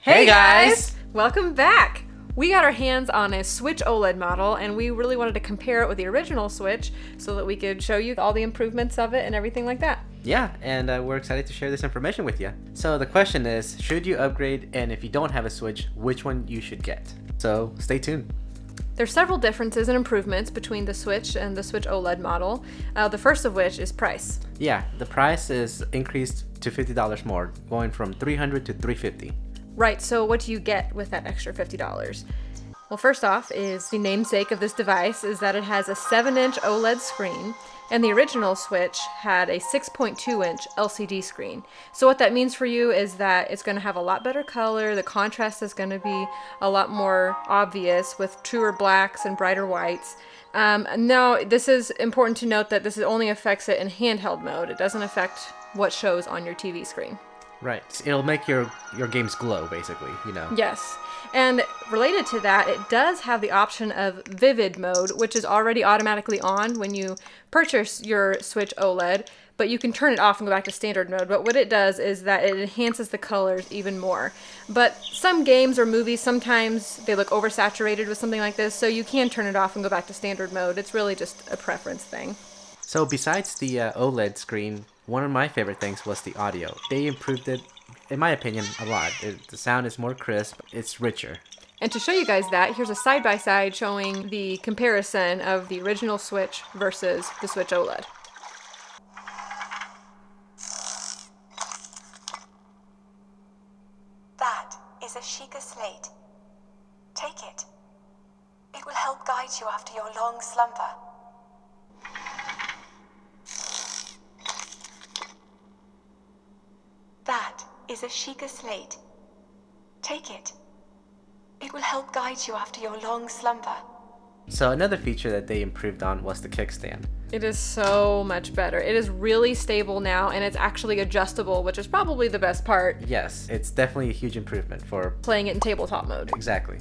Hey guys! Welcome back! We got our hands on a Switch OLED model and we really wanted to compare it with the original Switch so that we could show you all the improvements of it and everything like that. Yeah, and we're excited to share this information with you. So the question is, should you upgrade? And if you don't have a Switch, which one you should get? So stay tuned. There's several differences and improvements between the Switch and the Switch OLED model, the first of which is price. Yeah, the price is increased to $50 more, going from $300 to $350. Right, so what do you get with that extra $50? Well, first off is the namesake of this device is that it has a 7-inch OLED screen, and the original Switch had a 6.2-inch LCD screen. So what that means for you is that it's going to have a lot better color, the contrast is going to be a lot more obvious with truer blacks and brighter whites. Now, this is important to note that this only affects it in handheld mode. It doesn't affect what shows on your TV screen. Right. It'll make your games glow, basically, you know. Yes. And related to that, it does have the option of Vivid mode, which is already automatically on when you purchase your Switch OLED, but you can turn it off and go back to standard mode. But what it does is that it enhances the colors even more. But some games or movies, sometimes they look oversaturated with something like this, so you can turn it off and go back to standard mode. It's really just a preference thing. So besides the OLED screen, one of my favorite things was the audio. They improved it, in my opinion, a lot. The sound is more crisp, it's richer. And to show you guys that, here's a side-by-side showing the comparison of the original Switch versus the Switch OLED. That is a Sheikah slate. Take it. It will help guide you after your long slumber. That is a Sheikah slate. Take it. It will help guide you after your long slumber. So another feature that they improved on was the kickstand. It is so much better. It is really stable now, and it's actually adjustable, which is probably the best part. Yes, it's definitely a huge improvement for Playing it in tabletop mode. Exactly.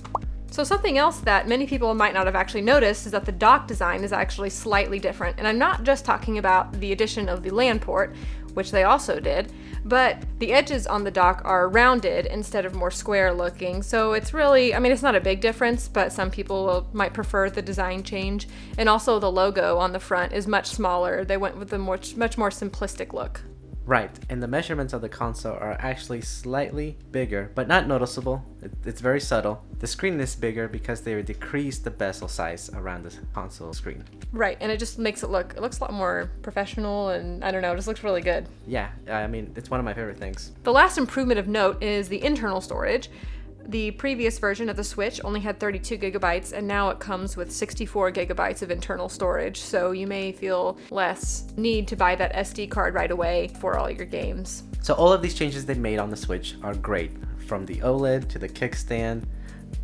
So something else that many people might not have actually noticed is that the dock design is actually slightly different. And I'm not just talking about the addition of the LAN port, which they also did, but the edges on the dock are rounded instead of more square looking. So it's really, it's not a big difference, but some people might prefer the design change. And also the logo on the front is much smaller. They went with a much more simplistic look. Right, and the measurements of the console are actually slightly bigger, but not noticeable. It's very subtle. The screen is bigger because they decreased the bezel size around the console screen. Right, and it just makes it looks a lot more professional, and I don't know, it just looks really good. Yeah, it's one of my favorite things. The last improvement of note is the internal storage. The previous version of the Switch only had 32 gigabytes, and now it comes with 64 gigabytes of internal storage, so you may feel less need to buy that SD card right away for all your games. So all of these changes they made on the Switch are great, from the OLED to the kickstand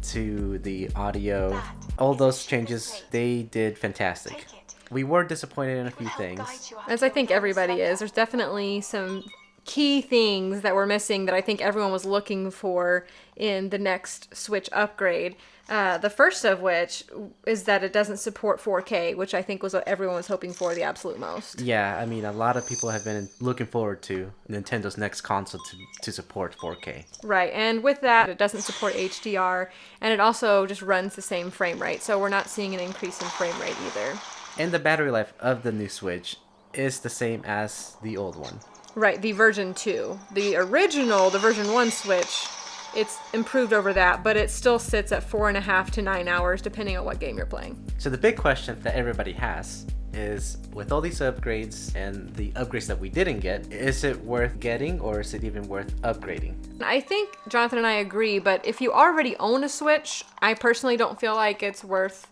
to the audio. All those changes, they did fantastic. We were disappointed in a few things. As I think everybody is. There's definitely some key things that were missing that I think everyone was looking for in the next Switch upgrade. The first of which is that it doesn't support 4K, which I think was what everyone was hoping for the absolute most. Yeah, a lot of people have been looking forward to Nintendo's next console to support 4K. Right, and with that, it doesn't support HDR, and it also just runs the same frame rate, so we're not seeing an increase in frame rate either. And the battery life of the new Switch is the same as the old one. Right, the version 2. The version 1 Switch, it's improved over that, but it still sits at 4.5 to 9 hours, depending on what game you're playing. So the big question that everybody has is, with all these upgrades and the upgrades that we didn't get, is it worth getting, or is it even worth upgrading? I think Jonathan and I agree, but if you already own a Switch, I personally don't feel like it's worth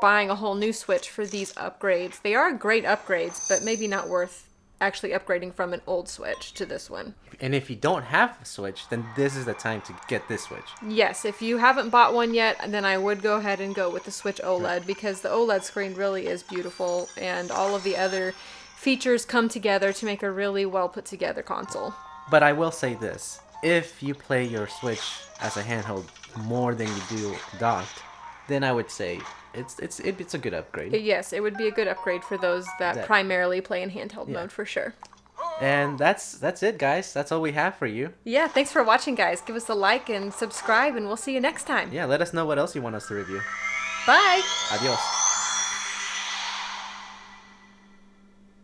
buying a whole new Switch for these upgrades. They are great upgrades, but maybe not worth actually upgrading from an old Switch to this one. And if you don't have a Switch, then this is the time to get this Switch. Yes, if you haven't bought one yet, then I would go ahead and go with the Switch OLED, because the OLED screen really is beautiful, and all of the other features come together to make a really well put together console. But I will say this, if you play your Switch as a handheld more than you do docked, then I would say it's a good upgrade. Yes, it would be a good upgrade for those that primarily play in handheld mode for sure. And that's it, guys. That's all we have for you. Yeah, thanks for watching, guys. Give us a like and subscribe, and we'll see you next time. Yeah, let us know what else you want us to review. Bye! Adios.